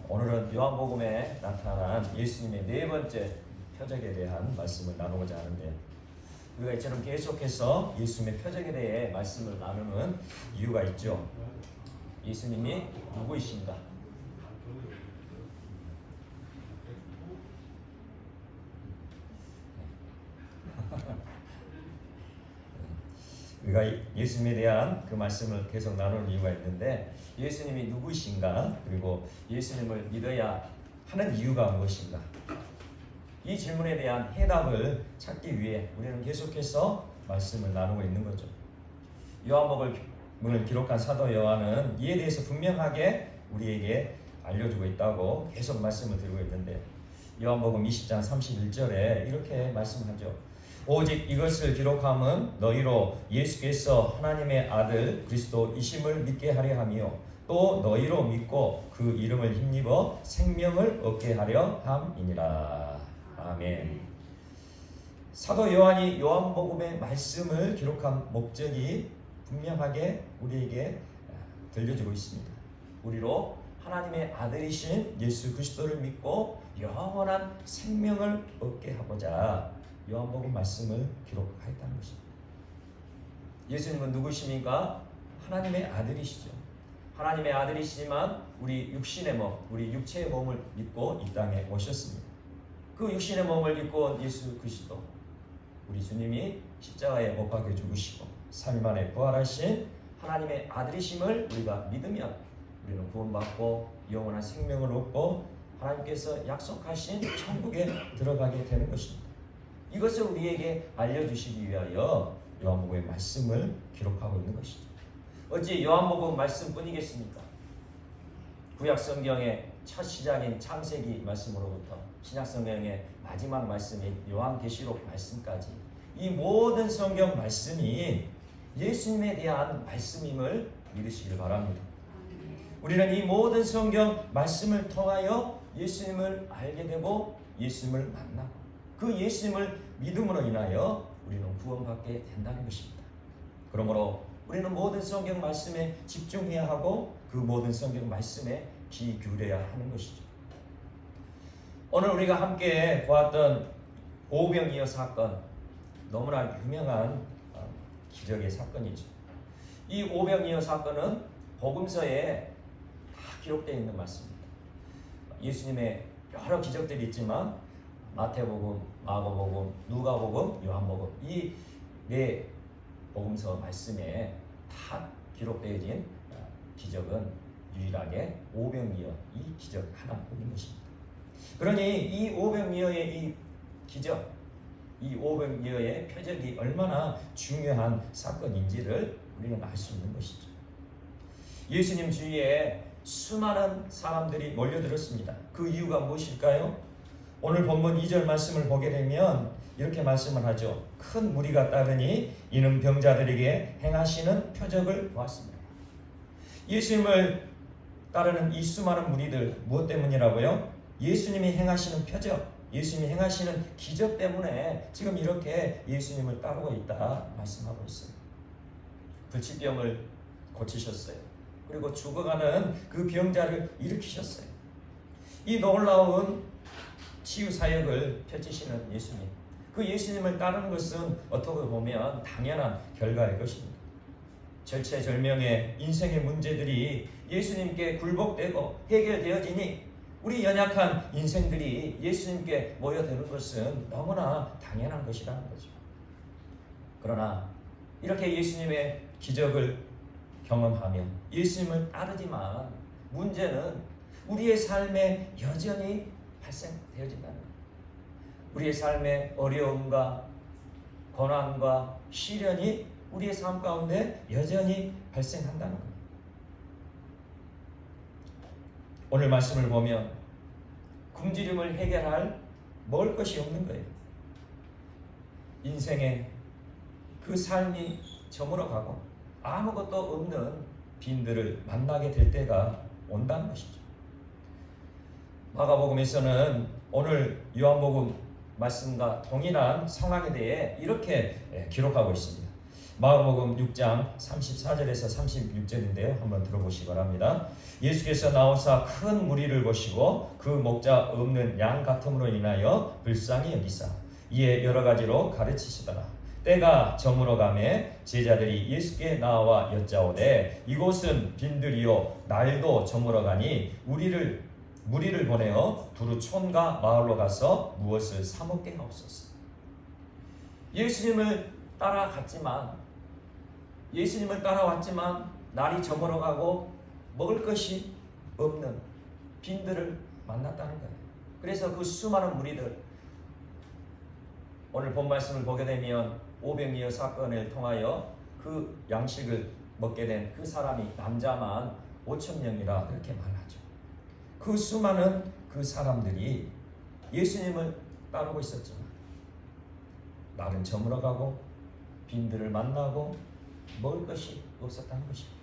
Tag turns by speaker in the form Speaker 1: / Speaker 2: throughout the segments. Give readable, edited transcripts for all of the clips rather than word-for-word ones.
Speaker 1: 오늘은 요한복음에 나타난 예수님의 네 번째 표적에 대한 말씀을 나누고자 하는데, 우리가 이처럼 계속해서 예수님의 표적에 대해 말씀을 나누는 이유가 있죠. 예수님이 누구이신가? 우리가 예수님에 대한 그 말씀을 계속 나누는 이유가 있는데, 예수님이 누구이신가? 그리고 예수님을 믿어야 하는 이유가 무엇인가? 이 질문에 대한 해답을 찾기 위해 우리는 계속해서 말씀을 나누고 있는 거죠. 요한복음을 기록한 사도 요한은 이에 대해서 분명하게 우리에게 알려주고 있다고 계속 말씀을 드리고 있는데, 요한복음 20장 31절에 이렇게 말씀하죠. 오직 이것을 기록함은 너희로 예수께서 하나님의 아들 그리스도이심을 믿게 하려 함이요 또 너희로 믿고 그 이름을 힘입어 생명을 얻게 하려 함이니라. 아멘. 사도 요한이 요한복음의 말씀을 기록한 목적이 분명하게 우리에게 들려주고 있습니다. 우리로 하나님의 아들이신 예수 그리스도를 믿고 영원한 생명을 얻게 하고자 요한복음 말씀을 기록하였다는 것입니다. 예수님은 누구십니까? 하나님의 아들이시죠. 하나님의 아들이시지만 우리 육신의 몸, 우리 육체의 몸을 입고 이 땅에 오셨습니다. 그 육신의 몸을 입고 온 예수 그리스도, 우리 주님이 십자가에 못 박혀 죽으시고 3일 만에 부활하신 하나님의 아들이심을 우리가 믿으면 우리는 구원받고 영원한 생명을 얻고 하나님께서 약속하신 천국에 들어가게 되는 것입니다. 이것을 우리에게 알려주시기 위하여 요한복음의 말씀을 기록하고 있는 것이죠. 어찌 요한복음 말씀뿐이겠습니까? 구약성경의 첫 시작인 창세기 말씀으로부터 신약성경의 마지막 말씀인 요한계시록 말씀까지 이 모든 성경 말씀이 예수님에 대한 말씀임을 믿으시길 바랍니다. 우리는 이 모든 성경 말씀을 통하여 예수님을 알게 되고 예수님을 만나고 그 예수님을 믿음으로 인하여 우리는 구원받게 된다는 것입니다. 그러므로 우리는 모든 성경 말씀에 집중해야 하고 그 모든 성경 말씀에 귀 기울여야 하는 것이죠. 오늘 우리가 함께 보았던 오병이어 사건, 너무나 유명한 기적의 사건이죠. 이 오병이어 사건은 복음서에 다 기록되어 있는 말씀입니다. 예수님의 여러 기적들이 있지만 마태복음, 마가복음, 누가복음, 요한복음 이 네 복음서 말씀에 다 기록되어진 기적은 유일하게 오병이어 이 기적 하나뿐인 것입니다. 그러니 이 오병이어의 이 기적, 이 오병이어의 표적이 얼마나 중요한 사건인지를 우리는 알 수 있는 것이죠. 예수님 주위에 수많은 사람들이 몰려들었습니다. 그 이유가 무엇일까요? 오늘 본문 2절 말씀을 보게 되면 이렇게 말씀을 하죠. 큰 무리가 따르니 이는 병자들에게 행하시는 표적을 보았습니다. 예수님을 따르는 이 수많은 무리들 무엇 때문이라고요? 예수님이 행하시는 표적, 예수님이 행하시는 기적 때문에 지금 이렇게 예수님을 따르고 있다 말씀하고 있어요. 불치병을 고치셨어요. 그리고 죽어가는 그 병자를 일으키셨어요. 이 놀라운 치유 사역을 펼치시는 예수님, 그 예수님을 따르는 것은 어떻게 보면 당연한 결과일 것입니다. 절체절명의 인생의 문제들이 예수님께 굴복되고 해결되어지니 우리 연약한 인생들이 예수님께 모여드는 것은 너무나 당연한 것이라는 거죠. 그러나 이렇게 예수님의 기적을 경험하며 예수님을 따르지만 문제는 우리의 삶에 여전히 발생되어진다는 거예요. 우리의 삶의 어려움과 고난과 시련이 우리의 삶 가운데 여전히 발생한다는 거예요. 오늘 말씀을 보면 굶주림을 해결할 먹을 것이 없는 거예요. 인생의 그 삶이 저물어가고 아무것도 없는 빈들을 만나게 될 때가 온다는 것이죠. 마가복음에서는 오늘 요한복음 말씀과 동일한 상황에 대해 이렇게 기록하고 있습니다. 마가복음 6장 34절에서 36절인데요. 한번 들어보시기 바랍니다. 예수께서 나오사 큰 무리를 보시고 그 목자 없는 양 같음으로 인하여 불쌍히 여기사 이에 여러 가지로 가르치시더라. 때가 저물어 가매 제자들이 예수께 나와 여짜오되 이곳은 빈들이요 날도 저물어 가니 무리를 보내어 두루 촌과 마을로 가서 무엇을 사 먹게 하옵소서. 예수님을 따라왔지만 날이 저물어 가고 먹을 것이 없는 빈들을 만났다는 거예요. 그래서 그 수많은 무리들, 오늘 본 말씀을 보게 되면 오병이어 사건을 통하여 그 양식을 먹게 된 그 사람이 남자만 5,000명이라 그렇게 말하죠. 그 수많은 그 사람들이 예수님을 따르고 있었지만 날은 저물어가고 빈들을 만나고 먹을 것이 없었다는 것입니다.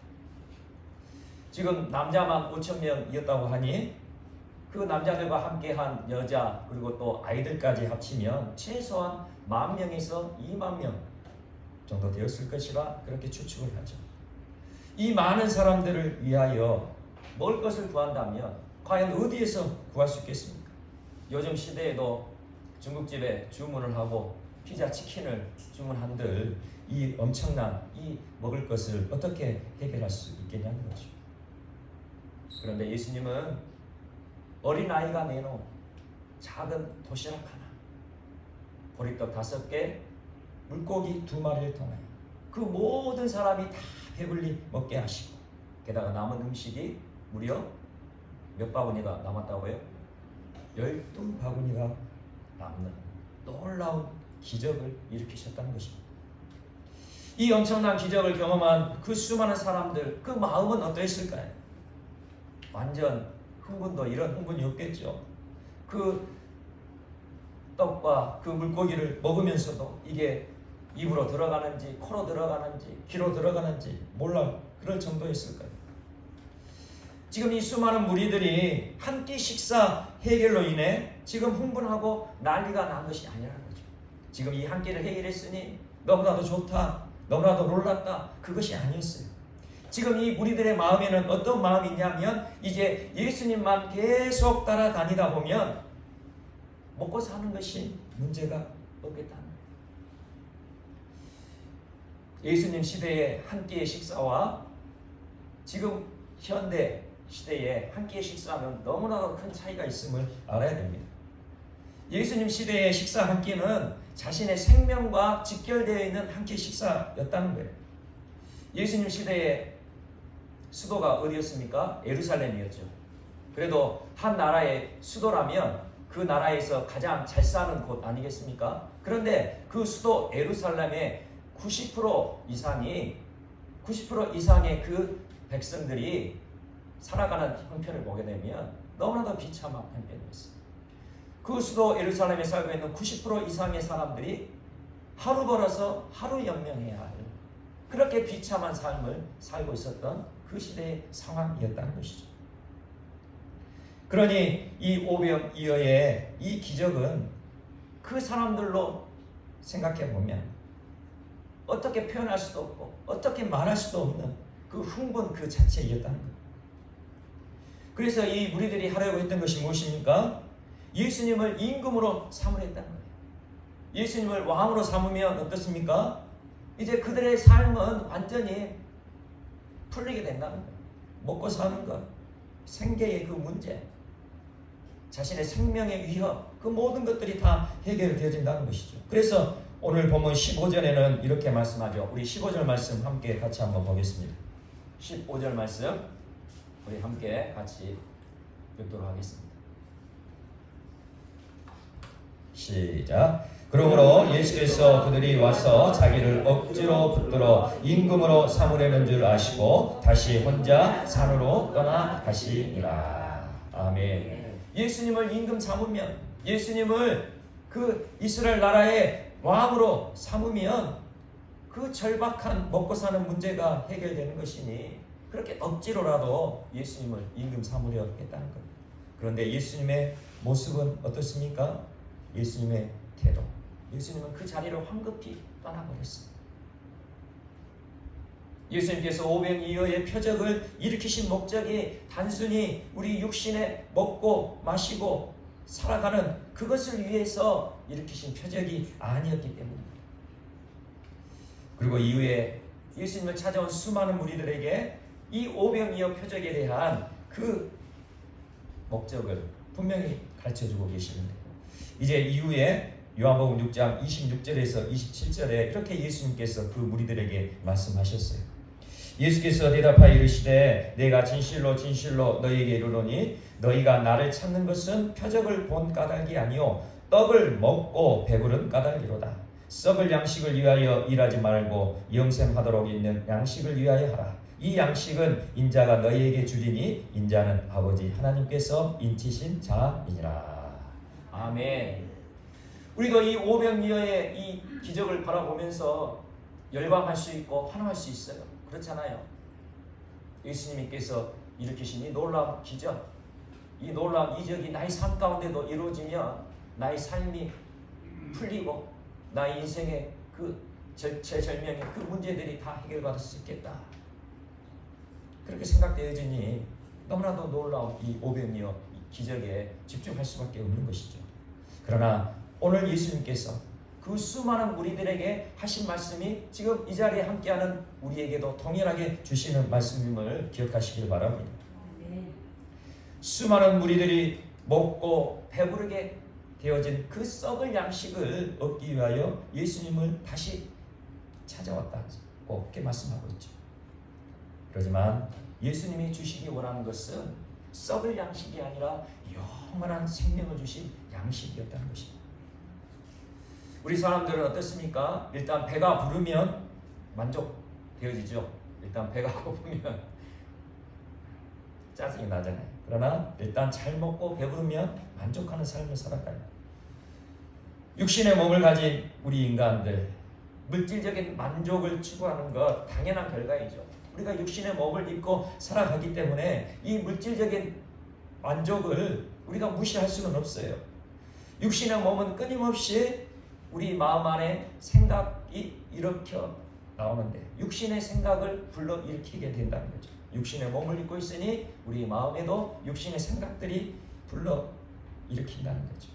Speaker 1: 지금 남자만 5,000명이었다고 하니 그 남자들과 함께한 여자 그리고 또 아이들까지 합치면 최소한 10,000명에서 20,000명 정도 되었을 것이라 그렇게 추측을 하죠. 이 많은 사람들을 위하여 먹을 것을 구한다면 과연 어디에서 구할 수 있겠습니까? 요즘 시대에도 중국집에 주문을 하고 피자, 치킨을 주문한들 이 엄청난 이 먹을 것을 어떻게 해결할 수 있겠냐는 거죠. 그런데 예수님은 어린아이가 내놓은 작은 도시락 하나, 보리떡 5개, 물고기 2마리를 통하여 그 모든 사람이 다 배불리 먹게 하시고 게다가 남은 음식이 무려 몇 바구니가 남았다고요? 12바구니가 남는 놀라운 기적을 일으키셨다는 것입니다. 이 엄청난 기적을 경험한 그 수많은 사람들, 그 마음은 어떠했을까요? 완전 흥분도 이런 흥분이 없겠죠. 그 떡과 그 물고기를 먹으면서도 이게 입으로 들어가는지 코로 들어가는지 귀로 들어가는지 몰라 그럴 정도였을까요? 지금 이 수많은 무리들이 한 끼 식사 해결로 인해 지금 흥분하고 난리가 난 것이 아니라는 거죠. 지금 이 한 끼를 해결했으니 너무나도 좋다, 너무나도 놀랐다, 그것이 아니었어요. 지금 이 무리들의 마음에는 어떤 마음이 있냐면 이제 예수님만 계속 따라다니다 보면 먹고 사는 것이 문제가 없겠다는 거예요. 예수님 시대의 한 끼의 식사와 지금 현대 시대의 한 끼의 식사는 너무나도 큰 차이가 있음을 알아야 됩니다. 예수님 시대의 식사 한 끼는 자신의 생명과 직결되어 있는 한 끼 식사였다는 거예요. 예수님 시대의 수도가 어디였습니까? 예루살렘이었죠. 그래도 한 나라의 수도라면 그 나라에서 가장 잘 사는 곳 아니겠습니까? 그런데 그 수도 예루살렘의 90% 이상의 그 백성들이 살아가는 형편을 보게 되면 너무나도 비참한 형편이었어요. 그 수도 예루살렘에 살고 있는 90% 이상의 사람들이 하루 벌어서 하루 연명해야 할 그렇게 비참한 삶을 살고 있었던 그 시대의 상황이었다는 것이죠. 그러니 이 오병이어의 이 기적은 그 사람들로 생각해 보면 어떻게 표현할 수도 없고 어떻게 말할 수도 없는 그 흥분 그 자체였다는 거예요. 그래서 이 무리들이 하려고 했던 것이 무엇입니까? 예수님을 임금으로 삼으려 했다는 거예요. 예수님을 왕으로 삼으면 어떻습니까? 이제 그들의 삶은 완전히 풀리게 된다는 거예요. 먹고 사는 것, 생계의 그 문제, 자신의 생명의 위협, 그 모든 것들이 다 해결되어진다는 것이죠. 그래서 오늘 본문 15절에는 이렇게 말씀하죠. 우리 15절 말씀 함께 같이 한번 보겠습니다. 15절 말씀 우리 함께 같이 읽도록 하겠습니다. 시작. 그러므로 예수께서 그들이 와서 자기를 억지로 붙들어 임금으로 삼으려는 줄 아시고 다시 혼자 산으로 떠나 가시니라. 아멘. 예수님을 임금 삼으면, 예수님을 그 이스라엘 나라의 왕으로 삼으면 그 절박한 먹고 사는 문제가 해결되는 것이니 그렇게 억지로라도 예수님을 임금 삼으려 했다는 겁니다. 그런데 예수님의 모습은 어떻습니까? 예수님의 태도, 예수님은 그 자리를 황급히 떠나버렸습니다. 예수님께서 오병이어의 표적을 일으키신 목적이 단순히 우리 육신에 먹고 마시고 살아가는 그것을 위해서 일으키신 표적이 아니었기 때문입니다. 그리고 이후에 예수님을 찾아온 수많은 무리들에게 이 오병이어 표적에 대한 그 목적을 분명히 가르쳐주고 계시는데, 이제 이후에 요한복음 6장 26절에서 27절에 이렇게 예수님께서 그 무리들에게 말씀하셨어요. 예수께서 대답하여 이르시되 내가 진실로 진실로 너희에게 이르노니 너희가 나를 찾는 것은 표적을 본 까닭이 아니요 떡을 먹고 배부른 까닭이로다. 썩을 양식을 위하여 일하지 말고 영생하도록 있는 양식을 위하여 하라. 이 양식은 인자가 너희에게 주리니 인자는 아버지 하나님께서 인치신 자이니라. 아멘. 우리도 이 오병이어의 이 기적을 바라보면서 열광할 수 있고 환호할 수 있어요. 그렇잖아요. 예수님께서 일으키신 이 놀라운 기적, 이 놀라운 이적이 나의 삶 가운데도 이루어지면 나의 삶이 풀리고 나의 인생의 제 절명의 그 문제들이 다 해결받을 수 있겠다. 그렇게 생각되어지니 너무나도 놀라운 이 오병이어 기적에 집중할 수밖에 없는 것이죠. 그러나 오늘 예수님께서 그 수많은 무리들에게 하신 말씀이 지금 이 자리에 함께하는 우리에게도 동일하게 주시는 말씀임을 기억하시길 바랍니다. 수많은 무리들이 먹고 배부르게 되어진 그 썩을 양식을 얻기 위하여 예수님을 다시 찾아왔다고 그렇게 말씀하고 있죠. 그렇지만 예수님이 주시기 원하는 것은 썩을 양식이 아니라 영원한 생명을 주신 양식이었다는 것입니다. 우리 사람들은 어떻습니까? 일단 배가 부르면 만족되어지죠. 일단 배가 고프면 짜증이 나잖아요. 그러나 일단 잘 먹고 배부르면 만족하는 삶을 살아가요. 육신의 몸을 가진 우리 인간들, 물질적인 만족을 추구하는 것 당연한 결과이죠. 우리가 육신의 몸을 입고 살아가기 때문에 이 물질적인 만족을 우리가 무시할 수는 없어요. 육신의 몸은 끊임없이 우리 마음 안에 생각이 일으켜 나오는데 육신의 생각을 불러일으키게 된다는 거죠. 육신의 몸을 입고 있으니 우리 마음에도 육신의 생각들이 불러일으킨다는 거죠.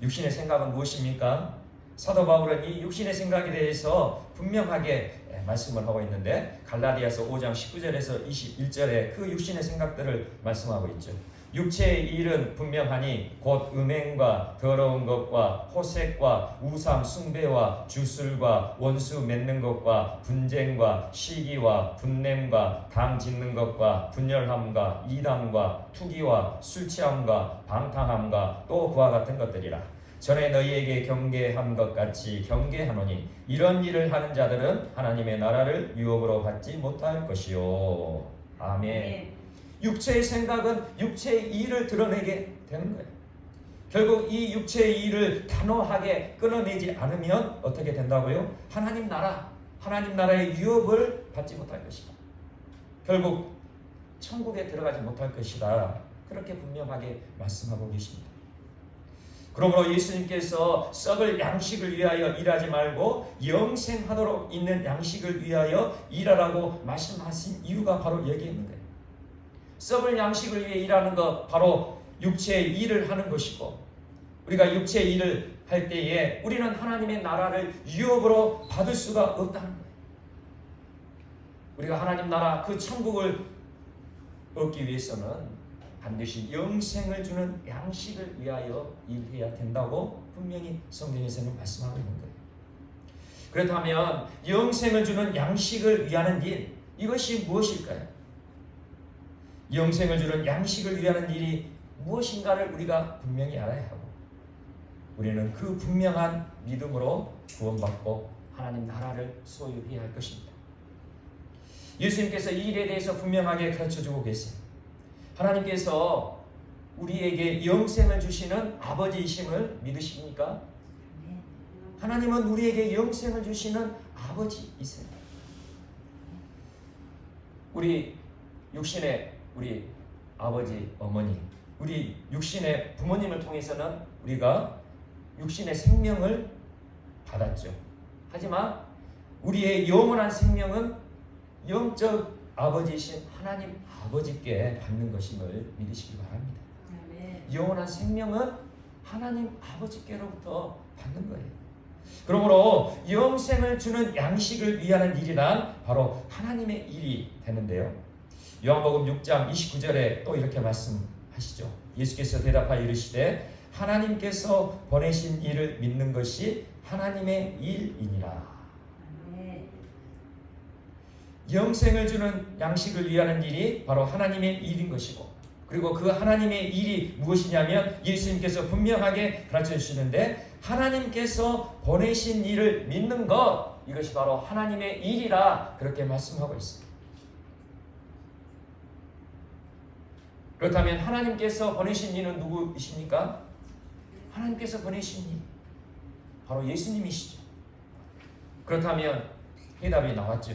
Speaker 1: 육신의 생각은 무엇입니까? 사도 바울은 이 육신의 생각에 대해서 분명하게 말씀을 하고 있는데 갈라디아서 5장 19절에서 21절에 그 육신의 생각들을 말씀하고 있죠. 육체의 일은 분명하니 곧 음행과 더러운 것과 호색과 우상 숭배와 주술과 원수 맺는 것과 분쟁과 시기와 분냄과 당 짓는 것과 분열함과 이담과 투기와 술취함과 방탕함과 또 그와 같은 것들이라. 전에 너희에게 경계한 것 같이 경계하노니 이런 일을 하는 자들은 하나님의 나라를 유업으로 받지 못할 것이요. 아멘. 육체의 생각은 육체의 일을 드러내게 되는 거예요. 결국 이 육체의 일을 단호하게 끊어내지 않으면 어떻게 된다고요? 하나님 나라의 유업을 받지 못할 것이다. 결국 천국에 들어가지 못할 것이다. 그렇게 분명하게 말씀하고 계십니다. 그러므로 예수님께서 썩을 양식을 위하여 일하지 말고 영생하도록 있는 양식을 위하여 일하라고 말씀하신 이유가 바로 여기에 있는 거예요. 썩을 양식을 위해 일하는 것 바로 육체의 일을 하는 것이고, 우리가 육체의 일을 할 때에 우리는 하나님의 나라를 유업으로 받을 수가 없다는 거예요. 우리가 하나님 나라 그 천국을 얻기 위해서는 반드시 영생을 주는 양식을 위하여 일해야 된다고 분명히 성경에서는 말씀하고 있는 거예요. 그렇다면 영생을 주는 양식을 위하는 일, 이것이 무엇일까요? 영생을 주는 양식을 위하는 일이 무엇인가를 우리가 분명히 알아야 하고, 우리는 그 분명한 믿음으로 구원받고 하나님 나라를 소유해야 할 것입니다. 예수님께서 이 일에 대해서 분명하게 가르쳐주고 계세요. 하나님께서 우리에게 영생을 주시는 아버지이심을 믿으십니까? 하나님은 우리에게 영생을 주시는 아버지이세요. 우리 육신의 우리 아버지, 어머니, 우리 육신의 부모님을 통해서는 우리가 육신의 생명을 받았죠. 하지만 우리의 영원한 생명은 영적 아버지이신 하나님 아버지께 받는 것임을 믿으시기 바랍니다. 영원한 생명은 하나님 아버지께로부터 받는 거예요. 그러므로 영생을 주는 양식을 위하는 일이란 바로 하나님의 일이 되는데요. 요한복음 6장 29절에 또 이렇게 말씀하시죠. 예수께서 대답하여 이르시되 하나님께서 보내신 이를 믿는 것이 하나님의 일이니라. 영생을 주는 양식을 위하는 일이 바로 하나님의 일인 것이고, 그리고 그 하나님의 일이 무엇이냐면 예수님께서 분명하게 가르쳐 주시는데 하나님께서 보내신 일을 믿는 것, 이것이 바로 하나님의 일이라 그렇게 말씀하고 있습니다. 그렇다면 하나님께서 보내신 이는 누구이십니까? 하나님께서 보내신 이 바로 예수님이시죠. 그렇다면 해답이 나왔죠.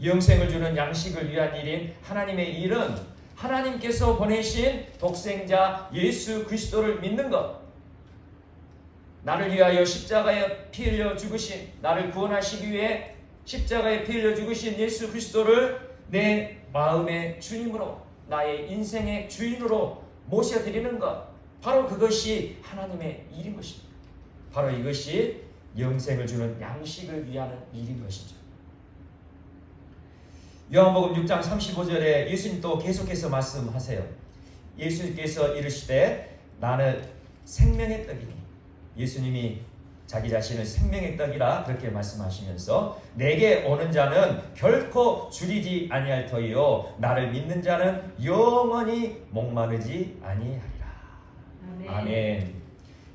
Speaker 1: 영생을 주는 양식을 위한 일인 하나님의 일은 하나님께서 보내신 독생자 예수 그리스도를 믿는 것, 나를 위하여 십자가에 피 흘려 죽으신, 나를 구원하시기 위해 십자가에 피 흘려 죽으신 예수 그리스도를 내 마음의 주님으로, 나의 인생의 주인으로 모셔드리는 것, 바로 그것이 하나님의 일인 것입니다. 바로 이것이 영생을 주는 양식을 위하는 일인 것이죠. 요한복음 6장 35절에 예수님 또 계속해서 말씀하세요. 예수님께서 이르시되 나는 생명의 떡이니, 예수님이 자기 자신을 생명의 떡이라 그렇게 말씀하시면서 내게 오는 자는 결코 줄이지 아니할 터이요 나를 믿는 자는 영원히 목마르지 아니하리라. 아멘.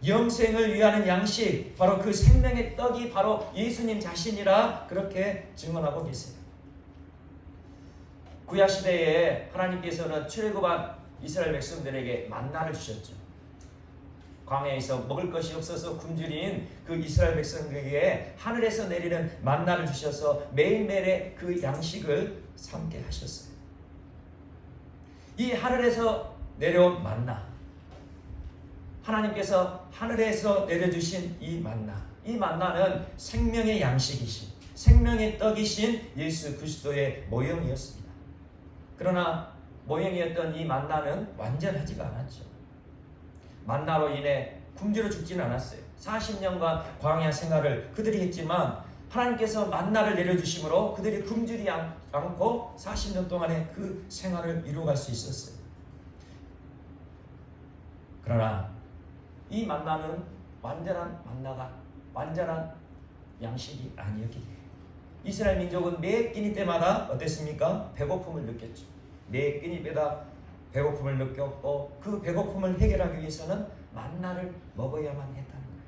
Speaker 1: 영생을 위하는 양식, 바로 그 생명의 떡이 바로 예수님 자신이라 그렇게 증언하고 계세요. 구약시대에 하나님께서는 출애굽한 이스라엘 백성들에게 만나를 주셨죠. 광야에서 먹을 것이 없어서 굶주린 그 이스라엘 백성들에게 하늘에서 내리는 만나를 주셔서 매일매일의 그 양식을 삼게 하셨어요. 이 하늘에서 내려온 만나, 하나님께서 하늘에서 내려주신 이 만나는 생명의 양식이신, 생명의 떡이신 예수 그리스도의 모형이었습니다. 그러나 모형이었던 이 만나는 완전하지가 않았죠. 만나로 인해 굶주려 죽지는 않았어요. 40년간 광야 생활을 그들이 했지만 하나님께서 만나를 내려주심으로 그들이 굶주리지 않고 40년 동안의 그 생활을 이루어갈 수 있었어요. 그러나 이 만나는 완전한 만나가, 완전한 양식이 아니었기 때문에 이스라엘 민족은 매 끼니 때마다 어땠습니까? 배고픔을 느꼈죠. 매 끼니 때마다 배고픔을 느꼈고 그 배고픔을 해결하기 위해서는 만나를 먹어야만 했다는 거예요.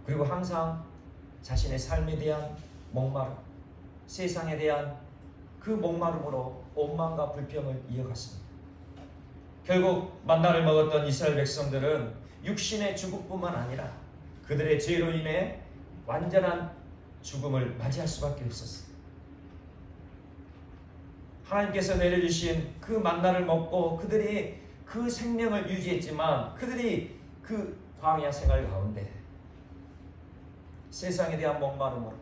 Speaker 1: 그리고 항상 자신의 삶에 대한 목마름, 세상에 대한 그 목마름으로 원망과 불평을 이어갔습니다. 결국 만나를 먹었던 이스라엘 백성들은 육신의 죽음뿐만 아니라 그들의 죄로 인해 완전한 죽음을 맞이할 수밖에 없었어요. 하나님께서 내려주신 그 만나를 먹고 그들이 그 생명을 유지했지만 그들이 그 광야 생활 가운데 세상에 대한 목마름으로,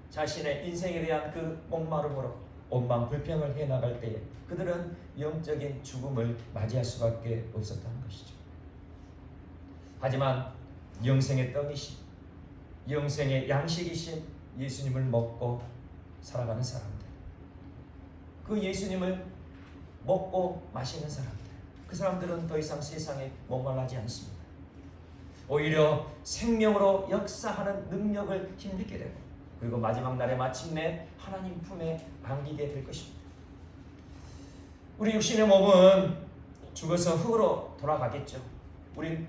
Speaker 1: 자신의 인생에 대한 그 목마름으로 원망 불평을 해나갈 때에 그들은 영적인 죽음을 맞이할 수밖에 없었다는 것이죠. 하지만 영생의 떡이신, 영생의 양식이신 예수님을 먹고 살아가는 사람들, 그 예수님을 먹고 마시는 사람들, 그 사람들은 더 이상 세상에 목말라지 않습니다. 오히려 생명으로 역사하는 능력을 힘입게 되고 그리고 마지막 날에 마침내 하나님 품에 안기게 될 것입니다. 우리 육신의 몸은 죽어서 흙으로 돌아가겠죠. 우리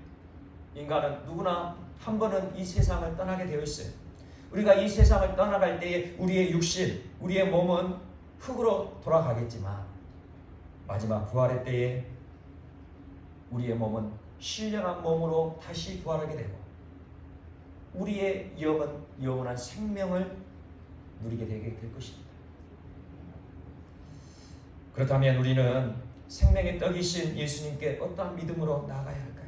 Speaker 1: 인간은 누구나 한 번은 이 세상을 떠나게 되어 있어요. 우리가 이 세상을 떠나갈 때에 우리의 육신, 우리의 몸은 흙으로 돌아가겠지만 마지막 부활의 때에 우리의 몸은 신령한 몸으로 다시 부활하게 되고 우리의 영은 영원한 생명을 누리게 되게 될 것입니다. 그렇다면 우리는 생명의 떡이신 예수님께 어떠한 믿음으로 나아가야 할까요?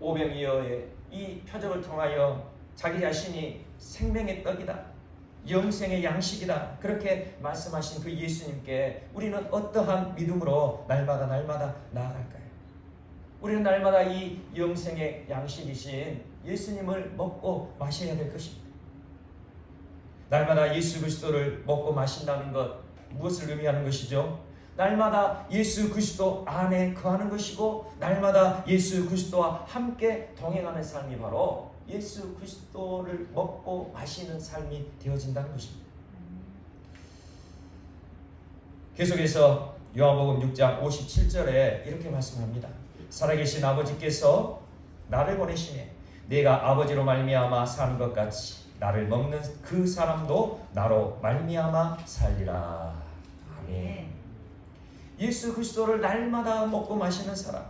Speaker 1: 오병이어의 이 표적을 통하여 자기 자신이 생명의 떡이다, 영생의 양식이다. 그렇게 말씀하신 그 예수님께 우리는 어떠한 믿음으로 날마다 나아갈까요? 우리는 날마다 이 영생의 양식이신 예수님을 먹고 마셔야 될 것입니다. 날마다 예수 그리스도를 먹고 마신다는 것, 무엇을 의미하는 것이죠? 날마다 예수 그리스도 안에 거하는 것이고, 날마다 예수 그리스도와 함께 동행하는 삶이 바로 예수 그리스도를 먹고 마시는 삶이 되어진다는 것입니다. 계속해서 요한복음 6장 57절에 이렇게 말씀합니다. 살아계신 아버지께서 나를 보내시매 내가 아버지로 말미암아 사는 것 같이 나를 먹는 그 사람도 나로 말미암아 살리라. 아멘. 예수 그리스도를 날마다 먹고 마시는 사람,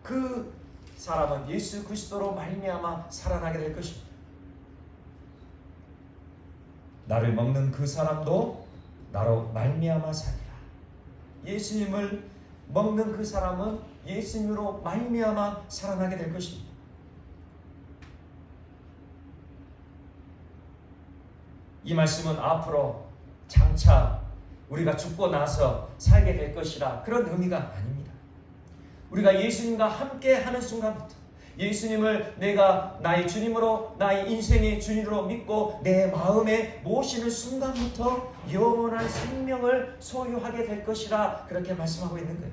Speaker 1: 그 사람은 예수 그리스도로 말미암아 살아나게 될 것입니다. 나를 먹는 그 사람도 나로 말미암아 살리라. 예수님을 먹는 그 사람은 예수님으로 말미암아 살아나게 될 것입니다. 이 말씀은 앞으로 장차 우리가 죽고 나서 살게 될 것이라 그런 의미가 아닙니다. 우리가 예수님과 함께 하는 순간부터, 예수님을 내가 나의 주님으로, 나의 인생의 주님으로 믿고 내 마음에 모시는 순간부터 영원한 생명을 소유하게 될 것이라 그렇게 말씀하고 있는 거예요.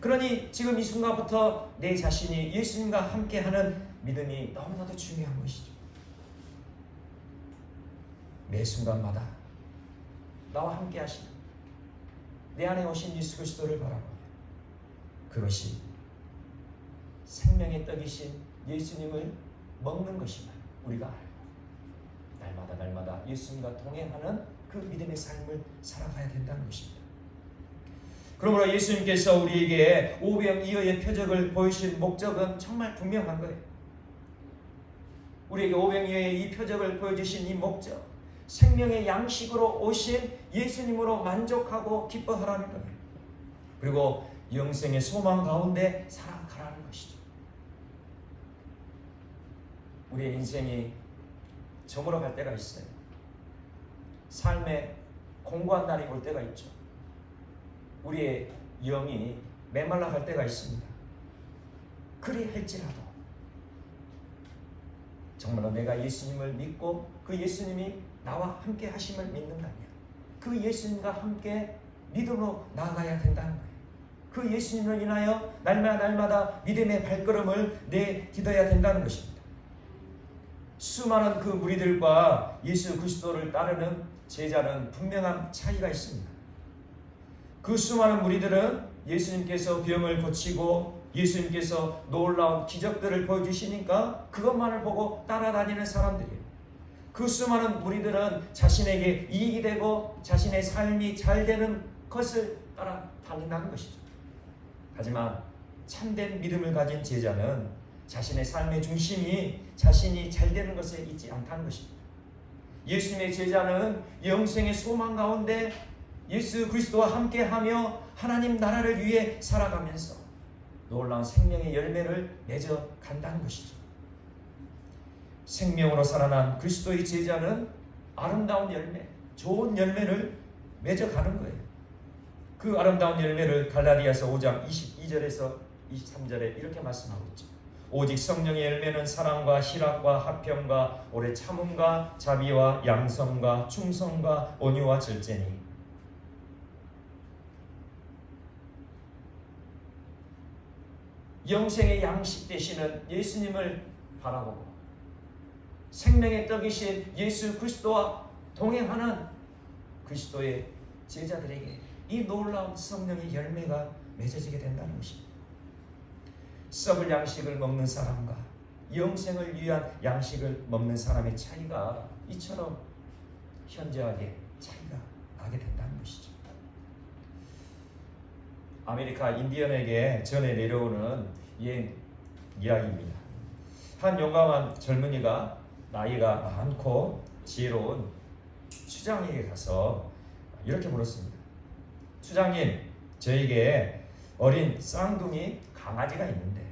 Speaker 1: 그러니 지금 이 순간부터 내 자신이 예수님과 함께하는 믿음이 너무나도 중요한 것이죠. 매 순간마다 나와 함께 하시는 내 안에 오신 예수 그리스도를 바라보며, 그것이 생명의 떡이신 예수님을 먹는 것임을 우리가 알고 날마다 예수님과 동행하는 그 믿음의 삶을 살아가야 된다는 것입니다. 그러므로 예수님께서 우리에게 오병이어의 표적을 보이신 목적은 정말 분명한 거예요. 우리에게 오병이어의 이 표적을 보여주신 이 목적, 생명의 양식으로 오신 예수님으로 만족하고 기뻐하라는 거예요. 그리고 영생의 소망 가운데 살아가라는 것이죠. 우리의 인생이 저물어 갈 때가 있어요. 삶에 공고한 날이 올 때가 있죠. 우리의 영이 메말라 갈 때가 있습니다. 그리할지라도 정말로 내가 예수님을 믿고 그 예수님이 나와 함께 하심을 믿는다면 그 예수님과 함께 믿음으로 나아가야 된다는 거예요. 그 예수님을 인하여 날마다 믿음의 발걸음을 내딛어야 된다는 것입니다. 수많은 그 무리들과 예수 그리스도를 따르는 제자는 분명한 차이가 있습니다. 그 수많은 무리들은 예수님께서 병을 고치고 예수님께서 놀라운 기적들을 보여주시니까 그것만을 보고 따라다니는 사람들이에요. 그 수많은 무리들은 자신에게 이익이 되고 자신의 삶이 잘 되는 것을 따라다닌다는 것이죠. 하지만 참된 믿음을 가진 제자는 자신의 삶의 중심이 자신이 잘 되는 것에 있지 않다는 것입니다. 예수님의 제자는 영생의 소망 가운데 예수 그리스도와 함께하며 하나님 나라를 위해 살아가면서 놀라운 생명의 열매를 맺어 간다는 것이죠. 생명으로 살아난 그리스도의 제자는 아름다운 열매, 좋은 열매를 맺어 가는 거예요. 그 아름다운 열매를 갈라디아서 5장 22절에서 23절에 이렇게 말씀하고 있죠. 오직 성령의 열매는 사랑과 희락과 화평과 오래 참음과 자비와 양성과 충성과 온유와 절제니 영생의 양식 되시는 예수님을 바라보고 생명의 떡이신 예수 그리스도와 동행하는 그리스도의 제자들에게 이 놀라운 성령의 열매가 맺어지게 된다는 것입니다. 썩을 양식을 먹는 사람과 영생을 위한 양식을 먹는 사람의 차이가 이처럼 현저하게 차이가 나게 된다는 것이죠. 아메리카 인디언에게 전해 내려오는 옛 이야기입니다. 한 용감한 젊은이가 나이가 많고 지혜로운 추장에게 가서 이렇게 물었습니다. 추장님, 저에게 어린 쌍둥이 강아지가 있는데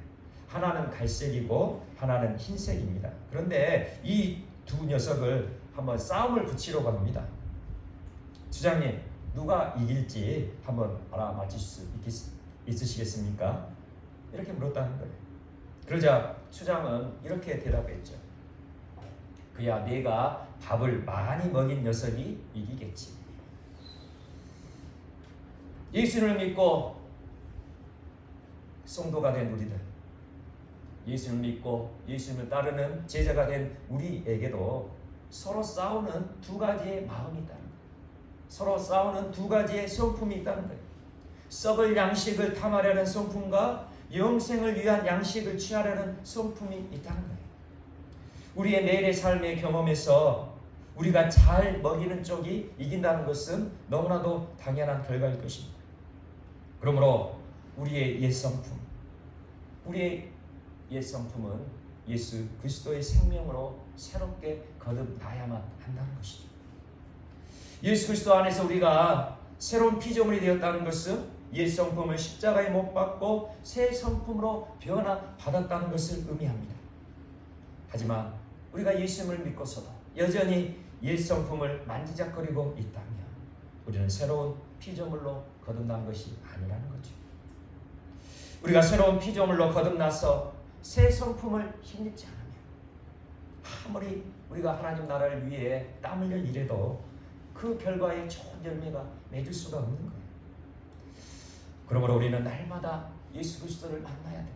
Speaker 1: 하나는 갈색이고 하나는 흰색입니다. 그런데 이 두 녀석을 한번 싸움을 붙이려고 합니다. 주장님, 누가 이길지 한번 알아맞힐 수 있으시겠습니까? 이렇게 물었다는 거예요. 그러자 추장은 이렇게 대답했죠. 그야 내가 밥을 많이 먹인 녀석이 이기겠지. 예수를 믿고 성도가 된 우리들, 예수를 믿고 예수님을 따르는 제자가 된 우리에게도 서로 싸우는 두 가지의 마음이 있다는 거예요. 서로 싸우는 두 가지의 성품이 있다는 거예요. 썩을 양식을 탐하려는 성품과 영생을 위한 양식을 취하려는 성품이 있다는 거예요. 우리의 매일의 삶의 경험에서 우리가 잘 먹이는 쪽이 이긴다는 것은 너무나도 당연한 결과일 것입니다. 그러므로 우리의 옛 성품, 우리의 옛 성품은 예수 그리스도의 생명으로 새롭게 거듭나야만 한다는 것이죠. 예수 그리스도 안에서 우리가 새로운 피조물이 되었다는 것은 옛 성품을 십자가에 못 박고 새 성품으로 변화받았다는 것을 의미합니다. 하지만 우리가 예수님을 믿고서도 여전히 옛 성품을 만지작거리고 있다면 우리는 새로운 피조물로 거듭난 것이 아니라는 거죠. 우리가 새로운 피조물로 거듭나서 새 성품을 힘입지 않으면 아무리 우리가 하나님 나라를 위해 땀 흘려 일해도 그 결과에 좋은 열매가 맺을 수가 없는 거예요. 그러므로 우리는 날마다 예수 그리스도를 만나야 됩니다.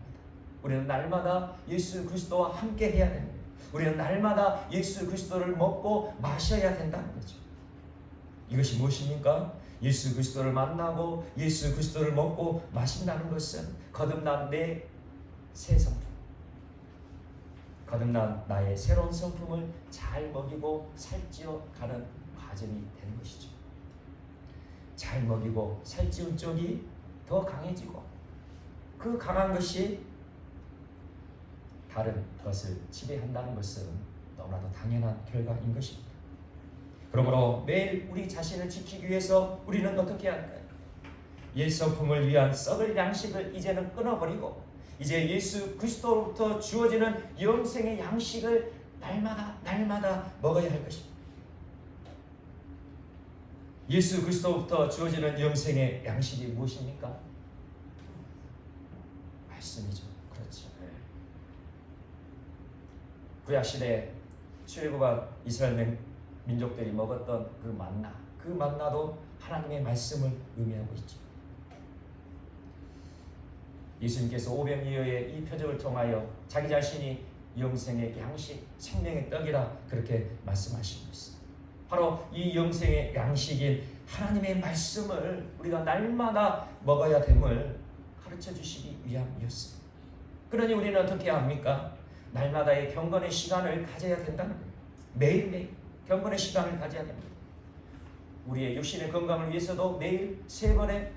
Speaker 1: 우리는 날마다 예수 그리스도와 함께 해야 됩니다. 우리는 날마다 예수 그리스도를 먹고 마셔야 된다는 거죠. 이것이 무엇입니까? 예수 그리스도를 만나고 예수 그리스도를 먹고 마신다는 것은 거듭난 내 새 성품, 거듭난 나의 새로운 성품을 잘 먹이고 살찌워 가는 과정이 되는 것이죠. 잘 먹이고 살찌운 쪽이 더 강해지고 그 강한 것이 다른 것을 지배한다는 것은 너무나도 당연한 결과인 것입니다. 그러므로 매일 우리 자신을 지키기 위해서 우리는 어떻게 할까요? 옛 성품을 위한 썩을 양식을 이제는 끊어버리고 이제 예수 그리스도로부터 주어지는 영생의 양식을 날마다 먹어야 할 것입니다. 예수 그리스도로부터 주어지는 영생의 양식이 무엇입니까? 말씀이죠. 그렇죠. 구약시대 출애굽한 이스라엘 민족들이 먹었던 그 만나, 그 만나도 하나님의 말씀을 의미하고 있죠. 예수님께서 오병이어의 이 표적을 통하여 자기 자신이 영생의 양식, 생명의 떡이라 그렇게 말씀하시고 있습니다. 바로 이 영생의 양식인 하나님의 말씀을 우리가 날마다 먹어야 됨을 가르쳐 주시기 위함이었습니다. 그러니 우리는 어떻게 합니까? 날마다의 경건의 시간을 가져야 된다는 거예요. 매일매일 경건의 시간을 가져야 됩니다. 우리의 육신의 건강을 위해서도 매일 3번의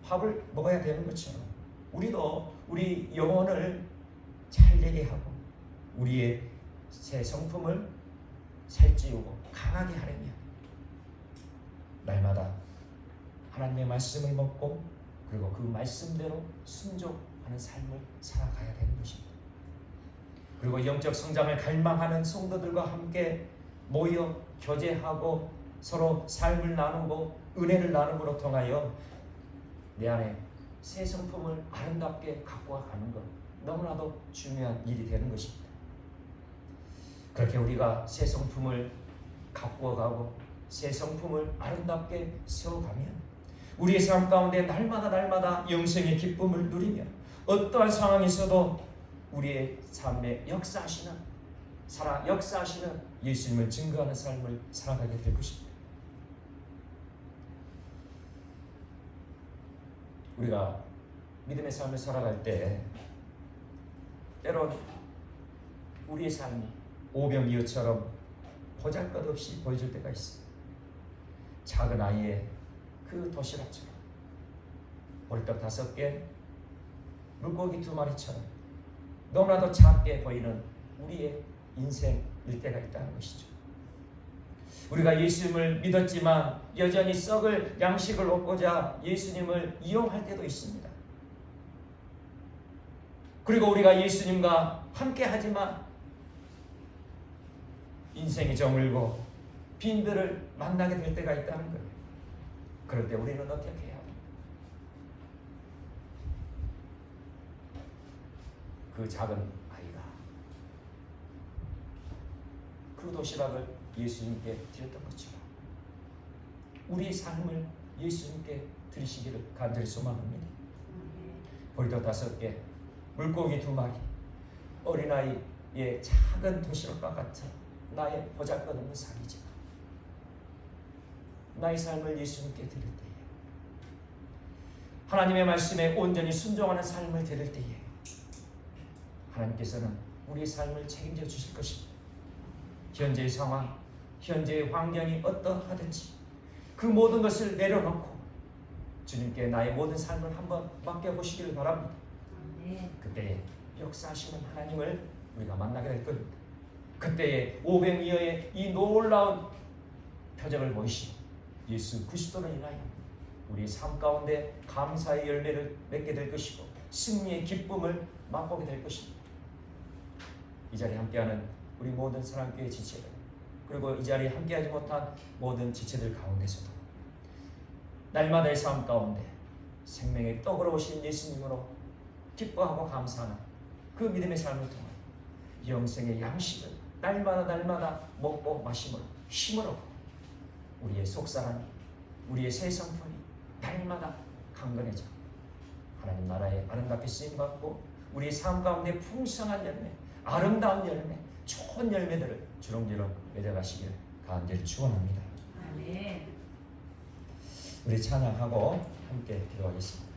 Speaker 1: 밥을 먹어야 되는 것처럼 우리도 우리 영혼을 잘 되게 하고 우리의 새 성품을 살찌우고 강하게 하려면 날마다 하나님의 말씀을 먹고 그리고 그 말씀대로 순종하는 삶을 살아가야 되는 것입니다. 그리고 영적 성장을 갈망하는 성도들과 함께 모여 교제하고 서로 삶을 나누고 은혜를 나눔으로 통하여 내 안에 새 성품을 아름답게 갖고 가는 것 너무나도 중요한 일이 되는 것입니다. 그렇게 우리가 새 성품을 갖고 가고 새 성품을 아름답게 세워가면 우리의 삶 가운데 날마다 영생의 기쁨을 누리며 어떠한 상황에서도 우리의 삶에 역사하시는 예수님을 증거하는 삶을 살아가게 될 것입니다. 우리가 믿음의 삶을 살아갈 때 때론 우리의 삶이 오병이어처럼 보잘것없이 보여질 때가 있습니다. 작은 아이의 그 도시락처럼 보리떡 5개, 물고기 2마리처럼 너무나도 작게 보이는 우리의 인생일 때가 있다는 것이죠. 우리가 예수님을 믿었지만 여전히 썩을 양식을 얻고자 예수님을 이용할 때도 있습니다. 그리고 우리가 예수님과 함께 하지만 인생이 저물고 빈들을 만나게 될 때가 있다는 거예요. 그럴 때 우리는 어떻게 해야 합니까? 그 작은 아이가 그 도시락을 예수님께 드렸던 것처럼 우리의 삶을 예수님께 드리시기를 간절히 소망합니다. 보리떡 5개, 물고기 2마리, 어린아이의 작은 도시락과 같은 나의 보잘것없는 삶이지만 나의 삶을 예수님께 드릴 때에, 하나님의 말씀에 온전히 순종하는 삶을 드릴 때에 하나님께서는 우리의 삶을 책임져 주실 것입니다. 현재의 상황, 현재의 환경이 어떠하든지 그 모든 것을 내려놓고 주님께 나의 모든 삶을 한번 맡겨보시기를 바랍니다. 그때에 역사하시는 하나님을 우리가 만나게 될 겁니다. 그때에 500여의 이 놀라운 표적을 보이시고 예수 그리스도로 인하여 우리의 삶 가운데 감사의 열매를 맺게 될 것이고 승리의 기쁨을 맛보게 될 것입니다. 이 자리에 함께하는 우리 모든 사랑교회 지체들, 그리고 이 자리에 함께하지 못한 모든 지체들 가운데서도 날마다의 삶 가운데 생명의 떡으로 오신 예수님으로 기뻐하고 감사하는 그 믿음의 삶을 통해 영생의 양식을 날마다 먹고 마심으로 힘으로 우리의 속사람이, 우리의 새 성품이 날마다 강건해져 하나님 나라에 아름답게 쓰임받고 우리의 삶 가운데 풍성한 열매, 아름다운 열매, 좋은 열매들을 주렁주렁 맺어가시기를 간절히 축원합니다.
Speaker 2: 아멘.
Speaker 1: 우리 찬양하고 함께 기도하겠습니다.